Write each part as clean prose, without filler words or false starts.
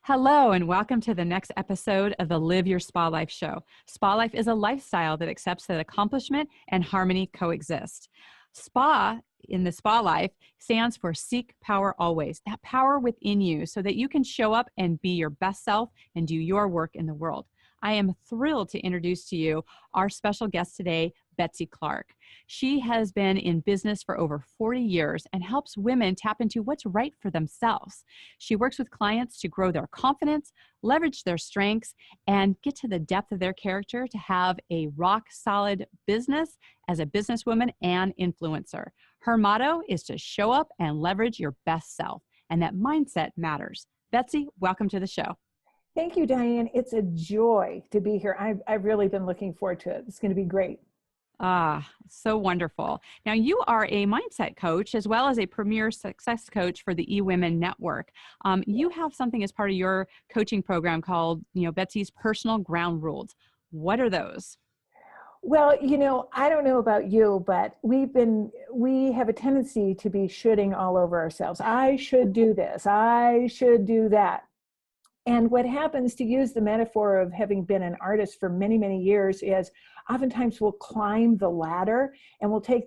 Hello, and welcome to the next episode of the Live Your Spa Life show. Spa life is a lifestyle that accepts that accomplishment and harmony coexist. SPA in the spa life stands for Seek Power Always, that power within you so that you can show up and be your best self and do your work in the world. I am thrilled to introduce to you our special guest today, Betsy Clark. She has been in business for over 40 years and helps women tap into what's right for themselves. She works with clients to grow their confidence, leverage their strengths, and get to the depth of their character to have a rock-solid business as a businesswoman and influencer. Her motto is to show up and leverage your best self, and that mindset matters. Betsy, welcome to the show. Thank you, Diane. It's a joy to be here. I've really been looking forward to it. It's going to be great. Ah, so wonderful. Now, you are a mindset coach as well as a premier success coach for the eWomen network. You have something as part of your coaching program called, Betsy's Personal Ground Rules. What are those? Well, I don't know about you, but we have a tendency to be shoulding all over ourselves. I should do this. I should do that. And what happens, to use the metaphor of having been an artist for many, many years, is oftentimes we'll climb the ladder and we'll take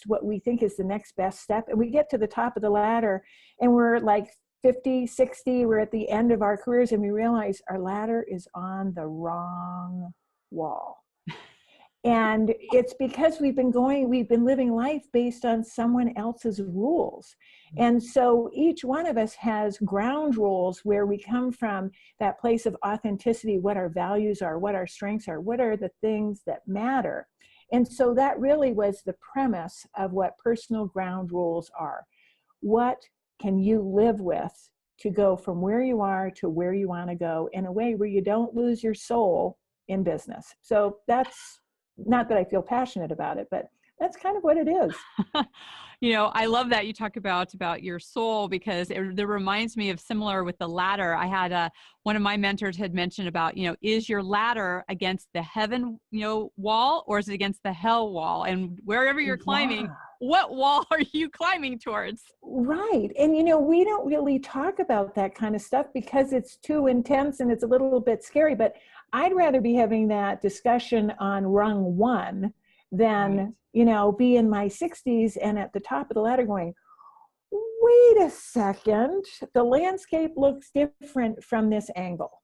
what we think is the next best step. And we get to the top of the ladder and we're like 50, 60, we're at the end of our careers and we realize our ladder is on the wrong wall. And it's because we've been living life based on someone else's rules. And so each one of us has ground rules where we come from, that place of authenticity, what our values are, what our strengths are, what are the things that matter. And so that really was the premise of what personal ground rules are. What can you live with to go from where you are to where you want to go in a way where you don't lose your soul in business? So that's not that I feel passionate about it, but that's kind of what it is. I love that you talk about your soul, because it reminds me of similar with the ladder. I had one of my mentors had mentioned about, is your ladder against the heaven, wall, or is it against the hell wall? And wherever you're climbing, what wall are you climbing towards? Right. And, we don't really talk about that kind of stuff because it's too intense and it's a little bit scary, but I'd rather be having that discussion on rung one than, be in my 60s and at the top of the ladder going, wait a second, the landscape looks different from this angle.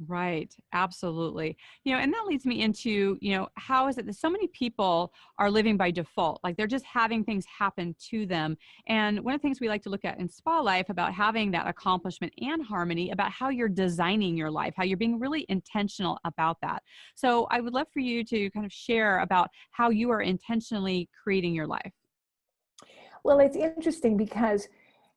Right. Absolutely. And that leads me into, how is it that so many people are living by default? Like they're just having things happen to them. And one of the things we like to look at in spa life about having that accomplishment and harmony, about how you're designing your life, how you're being really intentional about that. So I would love for you to kind of share about how you are intentionally creating your life. Well, it's interesting because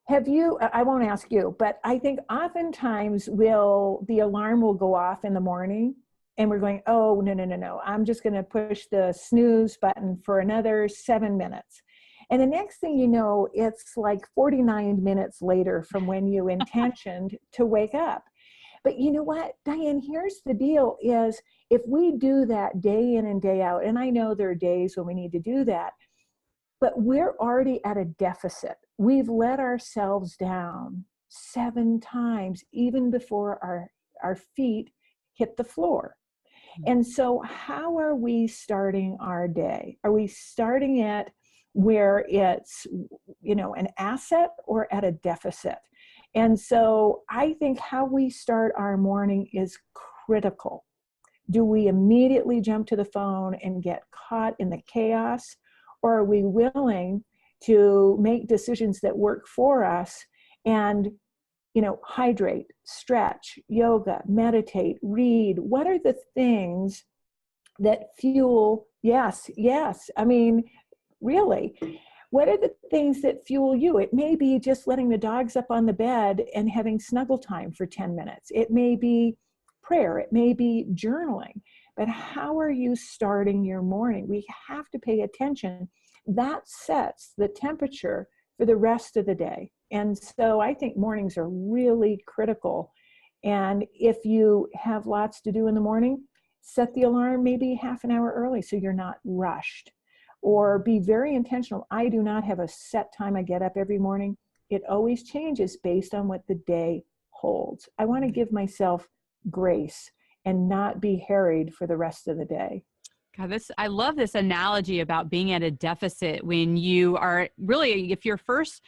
I won't ask you, but I think oftentimes the alarm will go off in the morning and we're going, oh, no. I'm just going to push the snooze button for another 7 minutes. And the next thing you know, it's like 49 minutes later from when you intentioned to wake up. But you know what, Diane, here's the deal is if we do that day in and day out, and I know there are days when we need to do that, but we're already at a deficit. We've let ourselves down 7 times, even before our feet hit the floor. And so how are we starting our day? Are we starting it where it's, an asset or at a deficit? And so I think how we start our morning is critical. Do we immediately jump to the phone and get caught in the chaos? Or are we willing to make decisions that work for us and, hydrate, stretch, yoga, meditate, read? What are the things that fuel? Yes. I mean, really, what are the things that fuel you? It may be just letting the dogs up on the bed and having snuggle time for 10 minutes. It may be prayer. It may be journaling. But how are you starting your morning? We have to pay attention. That sets the temperature for the rest of the day. And so I think mornings are really critical. And if you have lots to do in the morning, set the alarm maybe half an hour early so you're not rushed. Or be very intentional. I do not have a set time I get up every morning. It always changes based on what the day holds. I want to give myself grace and not be harried for the rest of the day. God, I love this analogy about being at a deficit when you are really, if your first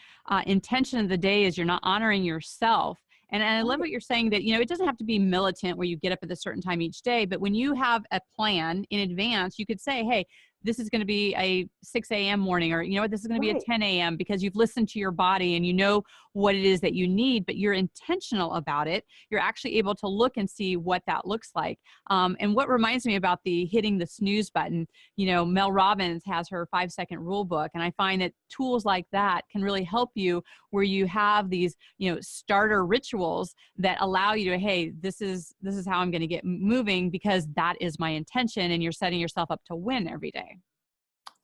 intention of the day is you're not honoring yourself. And I love what you're saying that, it doesn't have to be militant where you get up at a certain time each day, but when you have a plan in advance, you could say, hey, this is going to be a 6 a.m. morning, or, this is going to be a 10 a.m. because you've listened to your body and you know what it is that you need, but you're intentional about it. You're actually able to look and see what that looks like. And what reminds me about the hitting the snooze button, Mel Robbins has her 5-second rule book. And I find that tools like that can really help you where you have these, starter rituals that allow you to, hey, this is how I'm going to get moving because that is my intention. And you're setting yourself up to win every day.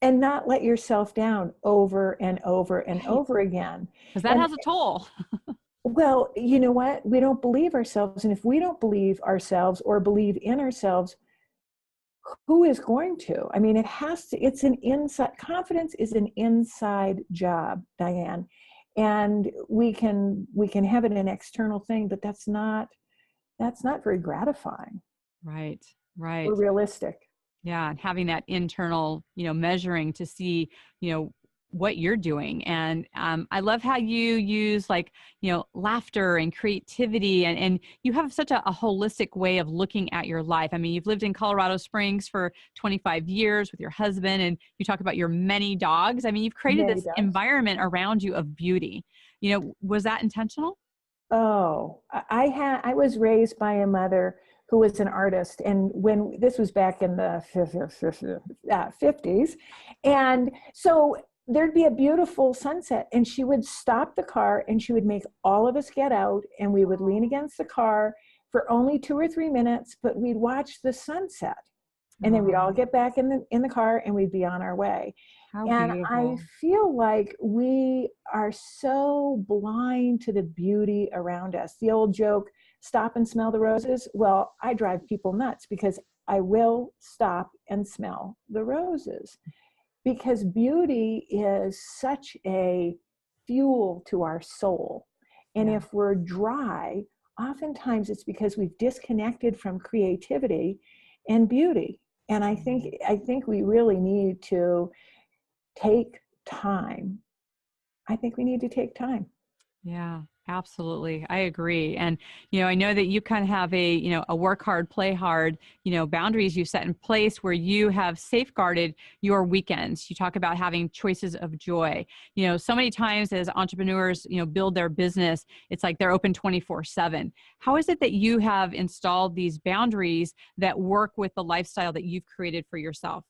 And not let yourself down over and over and over again. Because that has a toll. Well, you know what? We don't believe ourselves. And if we don't believe ourselves or believe in ourselves, who is going to? I mean, it's an inside, confidence is an inside job, Diane. And we can have it an external thing, but that's not very gratifying. Right. Or realistic. Yeah. And having that internal, measuring to see, what you're doing. And I love how you use laughter and creativity and you have such a holistic way of looking at your life. I mean, you've lived in Colorado Springs for 25 years with your husband and you talk about your many dogs. I mean, you've created this environment around you of beauty. Was that intentional? Oh, I was raised by a mother who was an artist. And when this was back in the 50s. And so there'd be a beautiful sunset and she would stop the car and she would make all of us get out and we would lean against the car for only 2 or 3 minutes, but we'd watch the sunset. And then we'd all get back in the car and we'd be on our way. How and beautiful. I feel like we are so blind to the beauty around us. The old joke, stop and smell the roses. Well, I drive people nuts because I will stop and smell the roses because beauty is such a fuel to our soul. And if we're dry, oftentimes it's because we've disconnected from creativity and beauty. And I think we really need to take time. I think we need to take time. Yeah, absolutely. I agree. And, I know that you kind of have a work hard, play hard, boundaries you set in place where you have safeguarded your weekends. You talk about having choices of joy. So many times as entrepreneurs, build their business, it's like they're open 24/7. How is it that you have installed these boundaries that work with the lifestyle that you've created for yourself?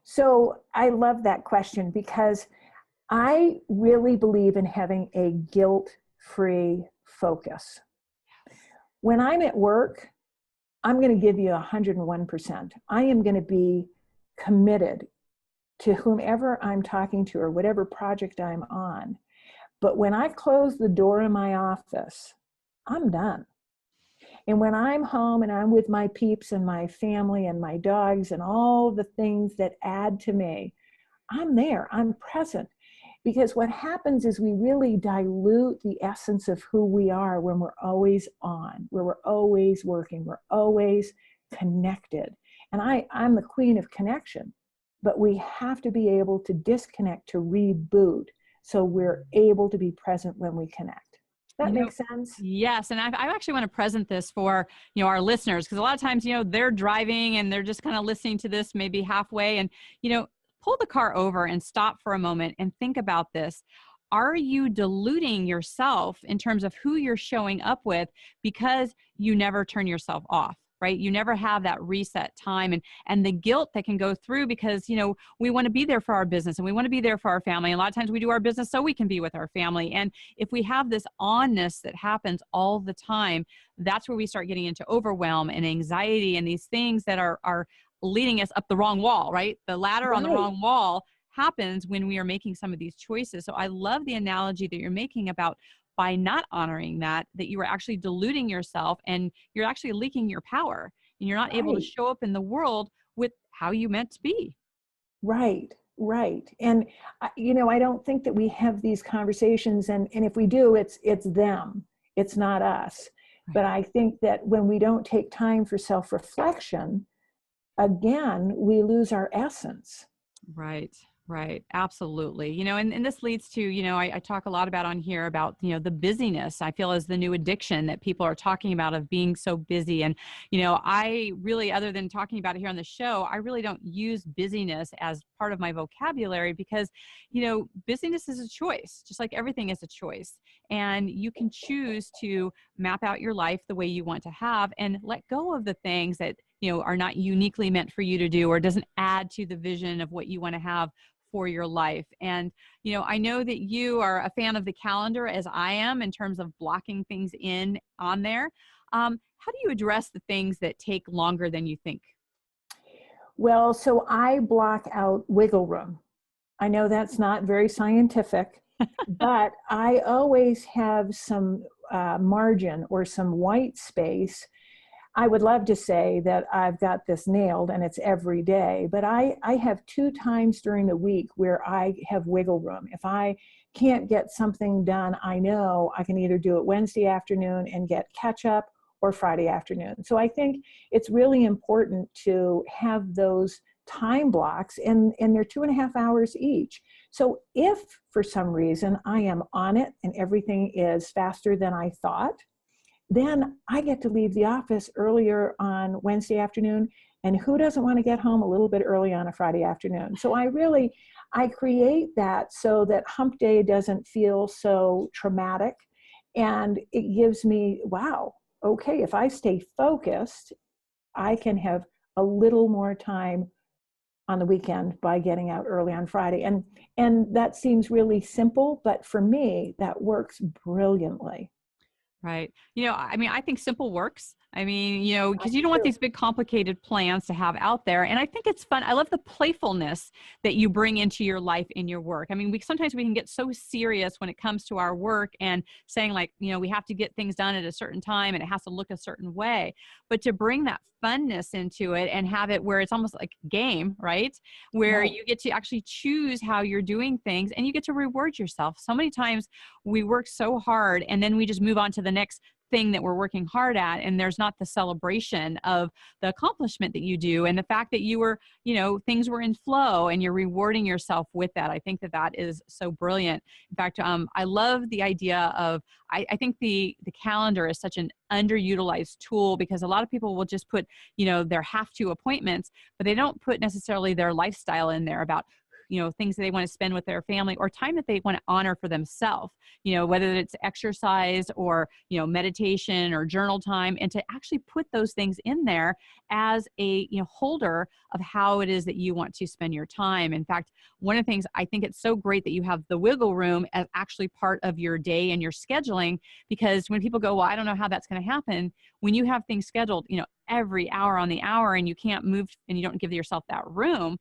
So I love that question because I really believe in having a guilt-free focus. When I'm at work, I'm going to give you 101%. I am going to be committed to whomever I'm talking to or whatever project I'm on. But when I close the door in my office, I'm done. And when I'm home and I'm with my peeps and my family and my dogs and all the things that add to me, I'm there, I'm present. Because what happens is we really dilute the essence of who we are when we're always on, where we're always working, we're always connected. And I'm the queen of connection, but we have to be able to disconnect, to reboot, so we're able to be present when we connect. That makes sense? Yes. And I actually want to present this for, our listeners, because a lot of times, they're driving and they're just kind of listening to this maybe halfway and, pull the car over and stop for a moment and think about this. Are you diluting yourself in terms of who you're showing up with because you never turn yourself off? Right? You never have that reset time and the guilt that can go through because, we want to be there for our business and we want to be there for our family. And a lot of times we do our business so we can be with our family. And if we have this onness that happens all the time, that's where we start getting into overwhelm and anxiety and these things that are leading us up the wrong wall, right? The ladder on the wrong wall happens when we are making some of these choices. So I love the analogy that you're making about by not honoring that you are actually diluting yourself and you're actually leaking your power and you're not able to show up in the world with how you meant to be. Right. And, I don't think that we have these conversations and if we do, it's them. It's not us. Right. But I think that when we don't take time for self-reflection, again, we lose our essence. Right, right. Absolutely. And this leads to, I talk a lot about on here about, the busyness I feel is the new addiction that people are talking about of being so busy. And, I really, other than talking about it here on the show, I really don't use busyness as part of my vocabulary because, busyness is a choice, just like everything is a choice. And you can choose to map out your life the way you want to have and let go of the things that are not uniquely meant for you to do or doesn't add to the vision of what you want to have for your life. And, I know that you are a fan of the calendar as I am in terms of blocking things in on there. How do you address the things that take longer than you think? Well, so I block out wiggle room. I know that's not very scientific, but I always have some margin or some white space. I would love to say that I've got this nailed and it's every day, but I have 2 times during the week where I have wiggle room. If I can't get something done, I know I can either do it Wednesday afternoon and get catch up or Friday afternoon. So I think it's really important to have those time blocks and they're 2.5 hours each. So if for some reason I am on it and everything is faster than I thought, then I get to leave the office earlier on Wednesday afternoon. And who doesn't want to get home a little bit early on a Friday afternoon? So I create that so that hump day doesn't feel so traumatic. And it gives me, wow, okay, if I stay focused, I can have a little more time on the weekend by getting out early on Friday. And that seems really simple, but for me, that works brilliantly. Right. I think simple works. I because you don't want do. these big complicated plans to have out there. And I think it's fun. I love the playfulness that you bring into your life in your work. Sometimes we can get so serious when it comes to our work and saying like, we have to get things done at a certain time and it has to look a certain way. But to bring that funness into it and have it where it's almost like a game, right? Where Right. you get to actually choose how you're doing things and you get to reward yourself. So many times we work so hard and then we just move on to the next thing that we're working hard at, and there's not the celebration of the accomplishment that you do and the fact that you were, things were in flow and you're rewarding yourself with that. I think that that is so brilliant. In fact, I love the idea of I think the calendar is such an underutilized tool because a lot of people will just put their have to appointments, but they don't put necessarily their lifestyle in there about things that they want to spend with their family or time that they want to honor for themselves, whether it's exercise or, meditation or journal time, and to actually put those things in there as a, holder of how it is that you want to spend your time. In fact, one of the things I think it's so great that you have the wiggle room as actually part of your day and your scheduling, because when people go, well, I don't know how that's going to happen. When you have things scheduled, every hour on the hour and you can't move and you don't give yourself that room.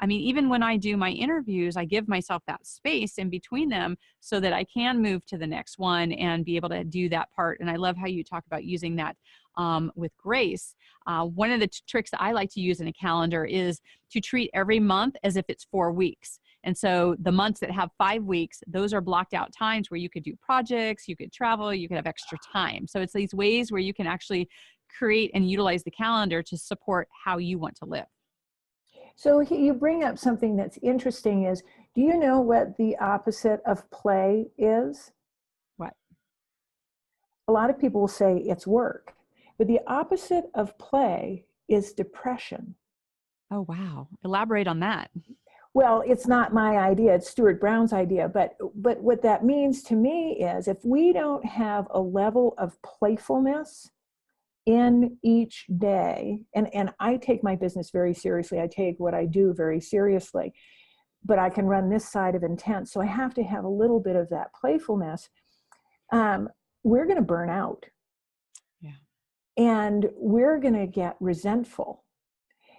Even when I do my interviews, I give myself that space in between them so that I can move to the next one and be able to do that part. And I love how you talk about using that with grace. One of the tricks that I like to use in a calendar is to treat every month as if it's 4 weeks. And so the months that have 5 weeks, those are blocked out times where you could do projects, you could travel, you could have extra time. So it's these ways where you can actually create and utilize the calendar to support how you want to live. So you bring up something that's interesting is, do you know what the opposite of play is? What? A lot of people will say it's work, but the opposite of play is depression. Oh, wow. Elaborate on that. Well, it's not my idea, it's Stuart Brown's idea, but what that means to me is if we don't have a level of playfulness in each day, and I take my business very seriously. I take what I do very seriously, but I can run this side of intense. So I have to have a little bit of that playfulness. We're going to burn out. Yeah. And we're going to get resentful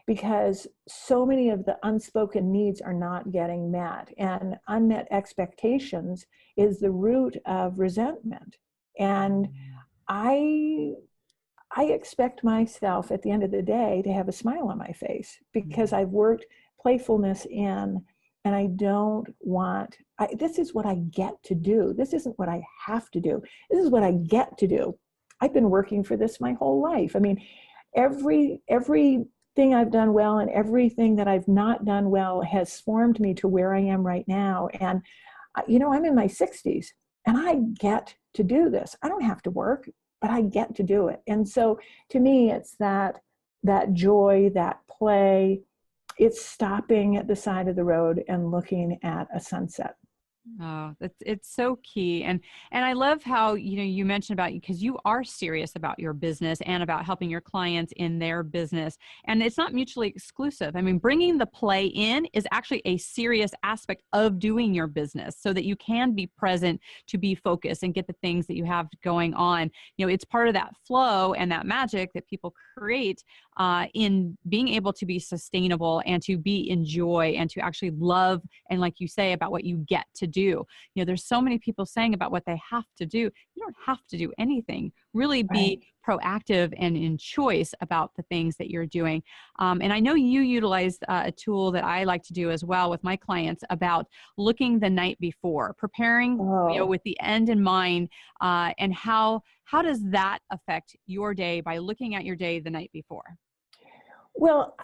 because so many of the unspoken needs are not getting met. And unmet expectations is the root of resentment. And I expect myself at the end of the day to have a smile on my face because I've worked playfulness in And I don't want, this is what I get to do. This isn't what I have to do. This is what I get to do. I've been working for this my whole life. I mean, everything I've done well and everything that I've not done well has formed me to where I am right now. And, I'm in my 60s and I get to do this. I don't have to work, but I get to do it. And so to me, it's that joy, that play. It's stopping at the side of the road and looking at a sunset. Oh, it's so key. And I love how, you mentioned about, because you are serious about your business and about helping your clients in their business. And it's not mutually exclusive. I mean, bringing the play in is actually a serious aspect of doing your business so that you can be present, to be focused and get the things that you have going on. It's part of that flow and that magic that people create in being able to be sustainable and to be in joy and to actually love. And like you say, about what you get to do. There's so many people saying about what they have to do. You don't have to do anything. Really be proactive and in choice about the things that you're doing. And I know you utilize a tool that I like to do as well with my clients about looking the night before, preparing, with the end in mind, and how does that affect your day by looking at your day the night before? Well,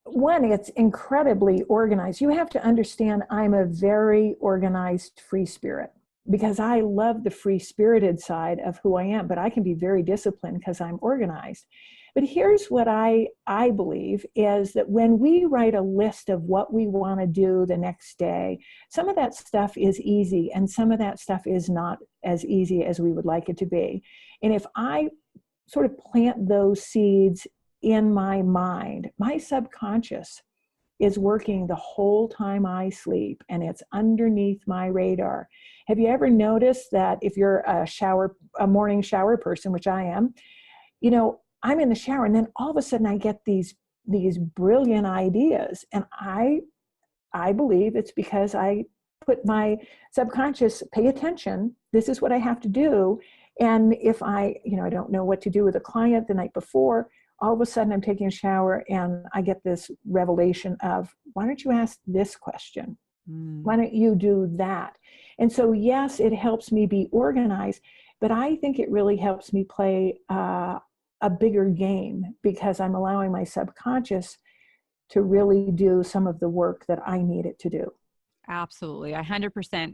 one, it's incredibly organized. You have to understand I'm a very organized free spirit because I love the free spirited side of who I am, but I can be very disciplined because I'm organized. But here's what I believe is that when we write a list of what we want to do the next day, some of that stuff is easy and some of that stuff is not as easy as we would like it to be. And if I sort of plant those seeds in my mind, my subconscious is working the whole time I sleep and it's underneath my radar. Have you ever noticed that if you're a morning shower person, which I am, I'm in the shower and then all of a sudden I get these brilliant ideas. And I believe it's because I put my subconscious, pay attention. This is what I have to do. And if I don't know what to do with a client the night before, all of a sudden I'm taking a shower and I get this revelation of, why don't you ask this question? Why don't you do that? And so, yes, it helps me be organized, but I think it really helps me play a bigger game because I'm allowing my subconscious to really do some of the work that I need it to do. Absolutely. I 100%,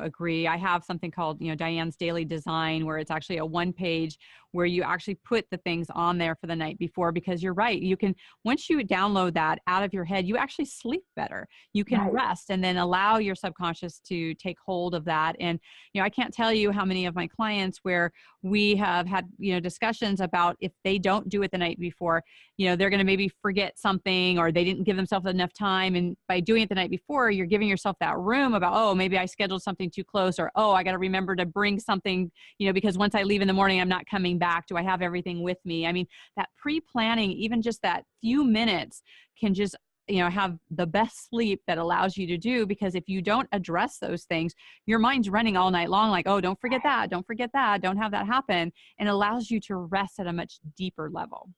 agree. I have something called, Diane's Daily Design, where it's actually a one-page where you actually put the things on there for the night before, because you're right. You can, once you download that out of your head, you actually sleep better. You can rest and then allow your subconscious to take hold of that. And, I can't tell you how many of my clients where we have had, discussions about if they don't do it the night before, they're going to maybe forget something or they didn't give themselves enough time. And by doing it the night before, you're giving yourself that room about, oh, maybe I scheduled something too close, or, oh, I got to remember to bring something, because once I leave in the morning, I'm not coming back. Do I have everything with me? I mean, that pre-planning, even just that few minutes can just, have the best sleep that allows you to do, because if you don't address those things, your mind's running all night long like, oh, don't forget that, don't have that happen, and allows you to rest at a much deeper level.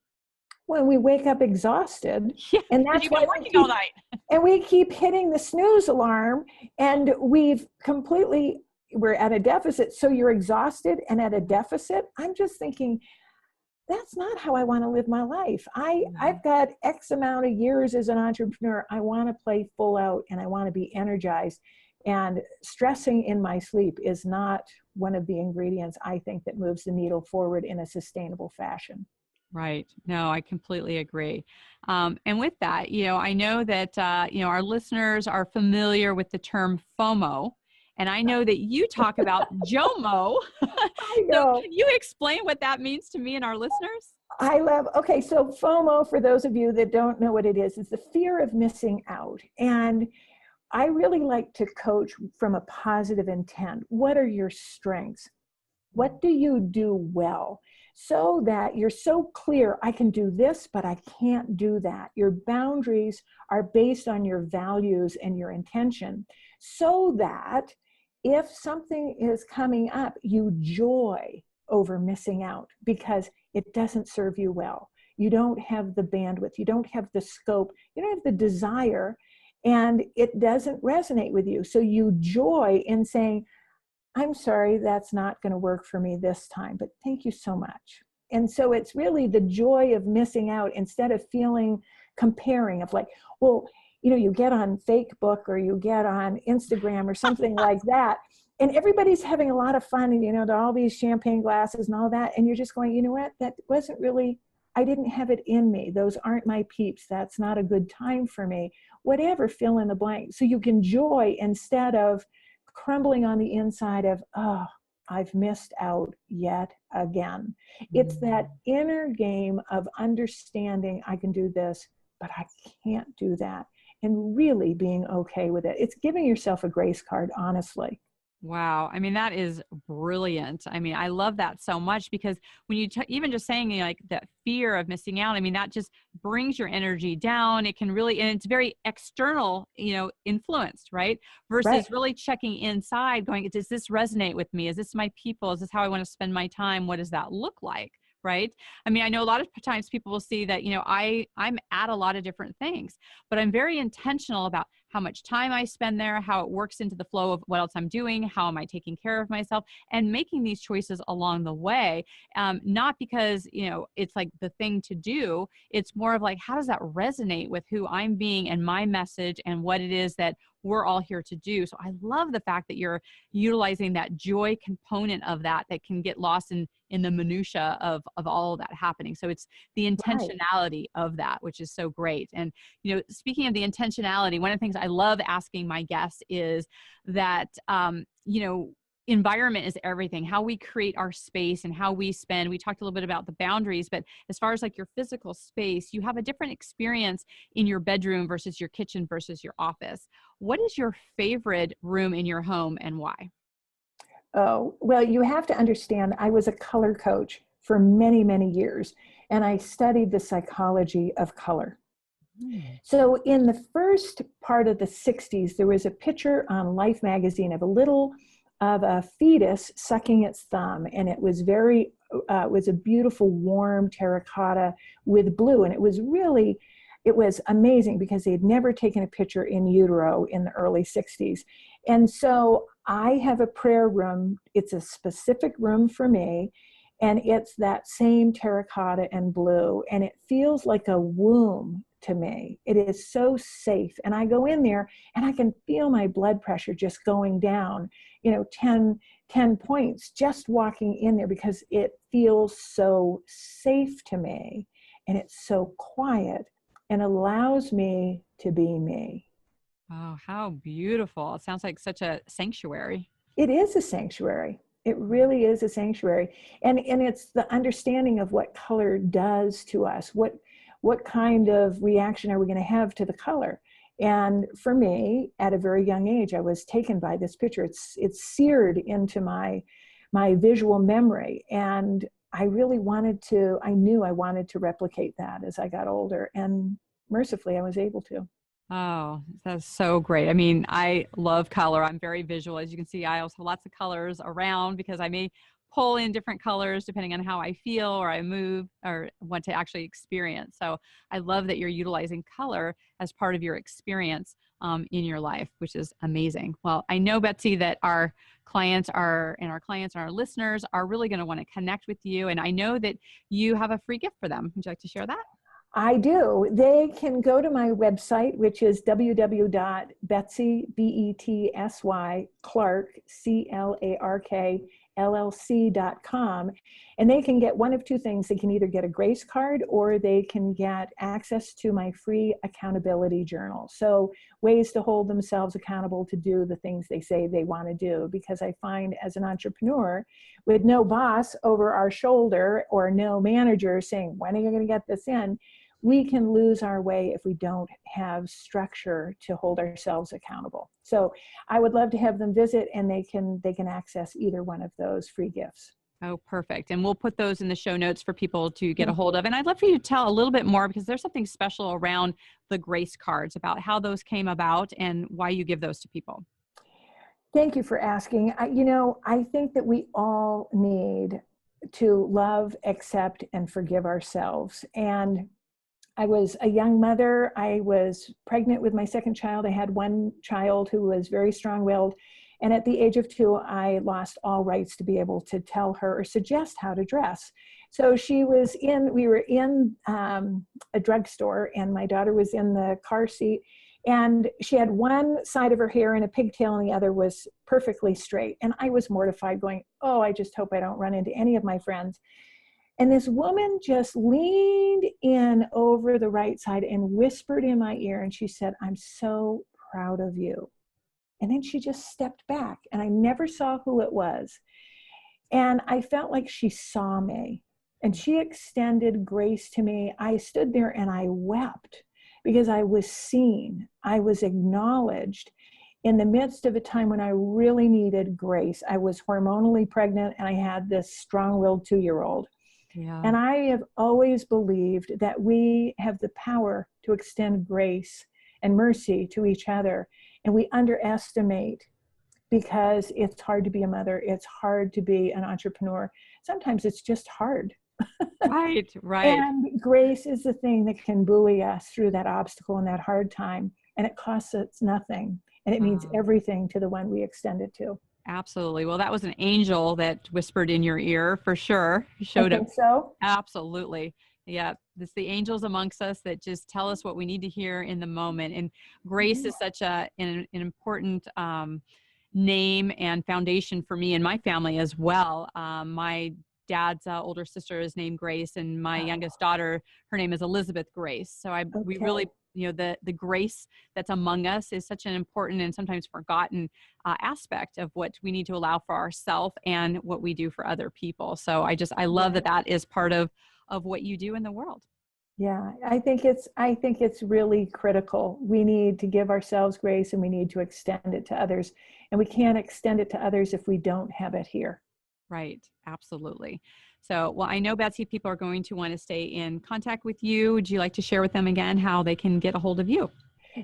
When we wake up exhausted, and that's why we're working all night. And we keep hitting the snooze alarm, and we're at a deficit. So you're exhausted and at a deficit. I'm just thinking, that's not how I want to live my life. I've got X amount of years as an entrepreneur. I want to play full out and I want to be energized. And stressing in my sleep is not one of the ingredients, I think, that moves the needle forward in a sustainable fashion. Right. No, I completely agree. And with that, I know that, our listeners are familiar with the term FOMO, and I know that you talk about JOMO. So can you explain what that means to me and our listeners? Okay, so FOMO, for those of you that don't know what it is the fear of missing out. And I really like to coach from a positive intent. What are your strengths? What do you do well? So that you're so clear, I can do this, but I can't do that. Your boundaries are based on your values and your intention, so that if something is coming up, you joy over missing out because it doesn't serve you well. You don't have the bandwidth, you don't have the scope, you don't have the desire, and it doesn't resonate with you. So you joy in saying, I'm sorry, that's not going to work for me this time, but thank you so much. And so it's really the joy of missing out instead of feeling comparing of like, well, you know, you get on Facebook or you get on Instagram or something like that, and everybody's having a lot of fun, and, you know, all these champagne glasses and all that. And you're just going, you know what, that wasn't really, I didn't have it in me. Those aren't my peeps. That's not a good time for me. Whatever, fill in the blank. So you can joy instead of crumbling on the inside of, oh, I've missed out yet again. It's that inner game of understanding I can do this, but I can't do that. And really being okay with it. It's giving yourself a grace card, honestly. Wow. I mean, that is brilliant. I mean, I love that so much because when you even just saying, you know, like that fear of missing out, I mean, that just brings your energy down. It can really, and it's very external, you know, influenced, right? Versus Right. really checking inside going, does this resonate with me? Is this my people? Is this how I want to spend my time? What does that look like? Right. I mean, I know a lot of times people will see that, you know, I'm at a lot of different things, but I'm very intentional about how much time I spend there, how it works into the flow of what else I'm doing, how am I taking care of myself, and making these choices along the way. Not because, you know, it's like the thing to do. It's more of like, how does that resonate with who I'm being and my message and what it is that we're all here to do. So I love the fact that you're utilizing that joy component of that can get lost in the minutia of all of that happening. So it's the Right. intentionality of that, which is so great. And, you know, speaking of the intentionality, one of the things I love asking my guests is that, you know, environment is everything. How we create our space and how we spend. We talked a little bit about the boundaries, but as far as like your physical space, you have a different experience in your bedroom versus your kitchen versus your office. What is your favorite room in your home and why? Oh, well, you have to understand, I was a color coach for many, many years, and I studied the psychology of color. Hmm. So in the first part of the 60s, there was a picture on Life magazine of a fetus sucking its thumb. And it was it was a beautiful, warm terracotta with blue. And it was amazing because they had never taken a picture in utero in the early 60s. And so I have a prayer room. It's a specific room for me. And it's that same terracotta and blue. And it feels like a womb to me. It is so safe. And I go in there and I can feel my blood pressure just going down, you know, 10 points just walking in there because it feels so safe to me. And it's so quiet and allows me to be me. Oh, how beautiful. It sounds like such a sanctuary. It is a sanctuary. It really is a sanctuary. And it's the understanding of what color does to us. What kind of reaction are we going to have to the color? And for me, at a very young age, I was taken by this picture. It's seared into my visual memory. And I knew I wanted to replicate that as I got older. And mercifully, I was able to. Oh, that's so great. I mean, I love color. I'm very visual. As you can see, I also have lots of colors around because I may pull in different colors depending on how I feel or I move or want to actually experience. So I love that you're utilizing color as part of your experience in your life, which is amazing. Well, I know, Betsy, that our clients and our listeners are really going to want to connect with you. And I know that you have a free gift for them. Would you like to share that? I do. They can go to my website, which is www.betsy, B-E-T-S-Y, Clark, C-L-A-R-K, LLC.com. And they can get one of two things. They can either get a grace card or they can get access to my free accountability journal. So ways to hold themselves accountable to do the things they say they want to do. Because I find as an entrepreneur with no boss over our shoulder or no manager saying, when are you going to get this in? We can lose our way if we don't have structure to hold ourselves accountable. So I would love to have them visit and they can access either one of those free gifts. Oh, perfect. And we'll put those in the show notes for people to get a hold of. And I'd love for you to tell a little bit more because there's something special around the grace cards about how those came about and why you give those to people. Thank you for asking. I think that we all need to love, accept, and forgive ourselves. And I was a young mother. I was pregnant with my second child. I had one child who was very strong-willed. And at the age of 2, I lost all rights to be able to tell her or suggest how to dress. So we were in a drugstore, and my daughter was in the car seat, and she had one side of her hair in a pigtail and the other was perfectly straight. And I was mortified, going, oh, I just hope I don't run into any of my friends. And this woman just leaned in over the right side and whispered in my ear, and she said, I'm so proud of you. And then she just stepped back, and I never saw who it was. And I felt like she saw me, and she extended grace to me. I stood there and I wept because I was seen. I was acknowledged in the midst of a time when I really needed grace. I was hormonally pregnant, and I had this strong-willed 2-year-old. Yeah. And I have always believed that we have the power to extend grace and mercy to each other. And we underestimate, because it's hard to be a mother. It's hard to be an entrepreneur. Sometimes it's just hard. Right, right. And grace is the thing that can buoy us through that obstacle and that hard time. And it costs us nothing. And it means everything to the one we extend it to. Absolutely. Well, that was an angel that whispered in your ear for sure. Showed I up. think so. Absolutely. Yeah. It's the angels amongst us that just tell us what we need to hear in the moment. And grace is such an important name and foundation for me and my family as well. My dad's older sister is named Grace, and my youngest daughter, her name is Elizabeth Grace. So we really, the grace that's among us is such an important and sometimes forgotten aspect of what we need to allow for ourselves and what we do for other people. So I love that is part of what you do in the world. Yeah, I think it's really critical. We need to give ourselves grace, and we need to extend it to others. And we can't extend it to others if we don't have it here. Right. Absolutely. So, well, I know, Betsy, people are going to want to stay in contact with you. Would you like to share with them again how they can get a hold of you?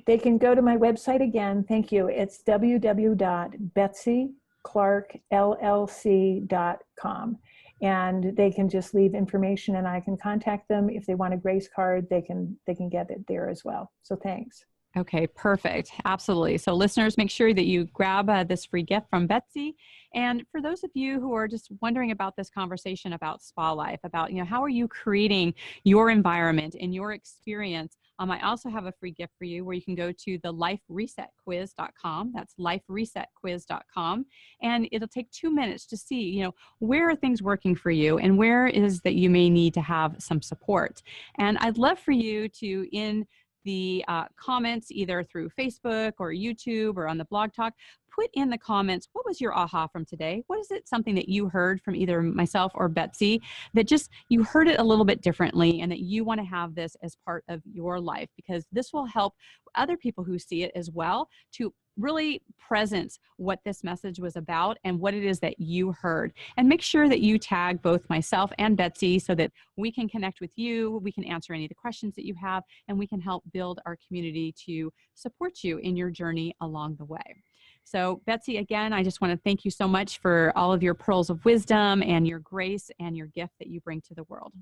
They can go to my website again. Thank you. It's www.betsyclarkllc.com. And they can just leave information, and I can contact them. If they want a grace card, they can get it there as well. So thanks. Okay, perfect. Absolutely. So listeners, make sure that you grab this free gift from Betsy. And for those of you who are just wondering about this conversation about spa life, about, how are you creating your environment and your experience? I also have a free gift for you where you can go to the liferesetquiz.com. That's liferesetquiz.com. And it'll take 2 minutes to see, where are things working for you and where is that you may need to have some support. And I'd love for you to, in the comments, either through Facebook or YouTube or on the blog talk, put in the comments, what was your aha from today? What is it, something that you heard from either myself or Betsy that just you heard it a little bit differently and that you want to have this as part of your life? Because this will help other people who see it as well to really present what this message was about and what it is that you heard. And make sure that you tag both myself and Betsy so that we can connect with you, we can answer any of the questions that you have, and we can help build our community to support you in your journey along the way. So Betsy, again, I just want to thank you so much for all of your pearls of wisdom and your grace and your gift that you bring to the world.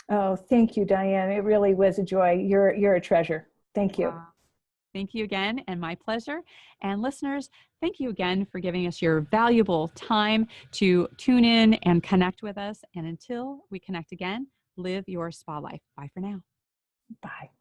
Oh, thank you, Diane. It really was a joy. You're a treasure. Thank you. Thank you again, and my pleasure. And listeners, thank you again for giving us your valuable time to tune in and connect with us. And until we connect again, live your spa life. Bye for now. Bye.